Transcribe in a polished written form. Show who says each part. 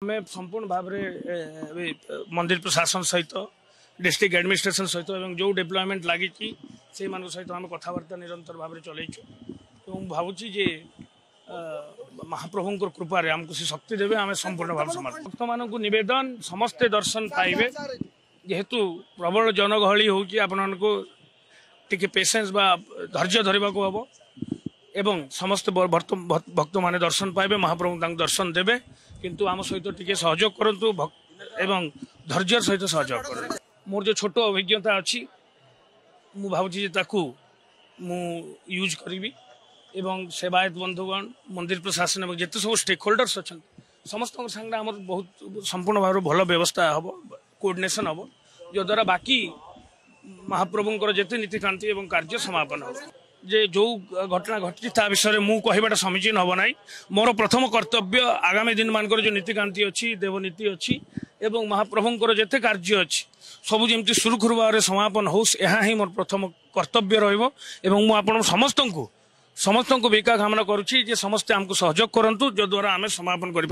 Speaker 1: मैं संपूर्ण भाव में मंदिर प्रशासन सहित डिस्ट्रिक्ट एडमिनिस्ट्रेशन सहित जो डेवलपमेंट लगी से सहित आम कथबार्ता निरंतर भाव में चलु भावुची जे महाप्रभु कृपा आमको से शक्ति देवे आम संपूर्ण भाव समर्थ भक्त मान नवेदन समस्ते दर्शन पाइबे जेहेतु प्रबल जनगहली हो टिके पेसेंस बा धैर्य धरवा को हम एवं समस्त भक्त माने दर्शन पाइबे महाप्रभु दर्शन देवे किंतु आम सहित टिके सहयोग करंतु एवं धैर्य सहित सहयोग कर मोर जो छोट अभिज्ञता अच्छी मु भावुची मु यूज करी एवं सेवायत बंधुगण मंदिर प्रशासन और जिते सब स्टेक होल्डर्स अच्छा समस्त संगे आम बहुत संपूर्ण भाव भल व्यवस्था हम कोऑर्डिनेशन हम जो द्वारा बाकी महाप्रभुंर जिते नीतिकांति और कार्य समापन हो जे जो घटना घटी ता विषय मु कहवाटा समीचीन हम ना मोर प्रथम कर्तव्य आगामी दिन मानकर जो नीतिकांति अच्छी देवनीति अच्छी एवं महाप्रभुंर जिते कार्य अच्छी सबू जमी सुरुखुरु भाव में समापन हो ही मोर प्रथम कर्तव्य रहा समस्त को विका कामना करुच्ची समस्ते आमको सहयोग करंतु जो द्वारा आम समापन कर।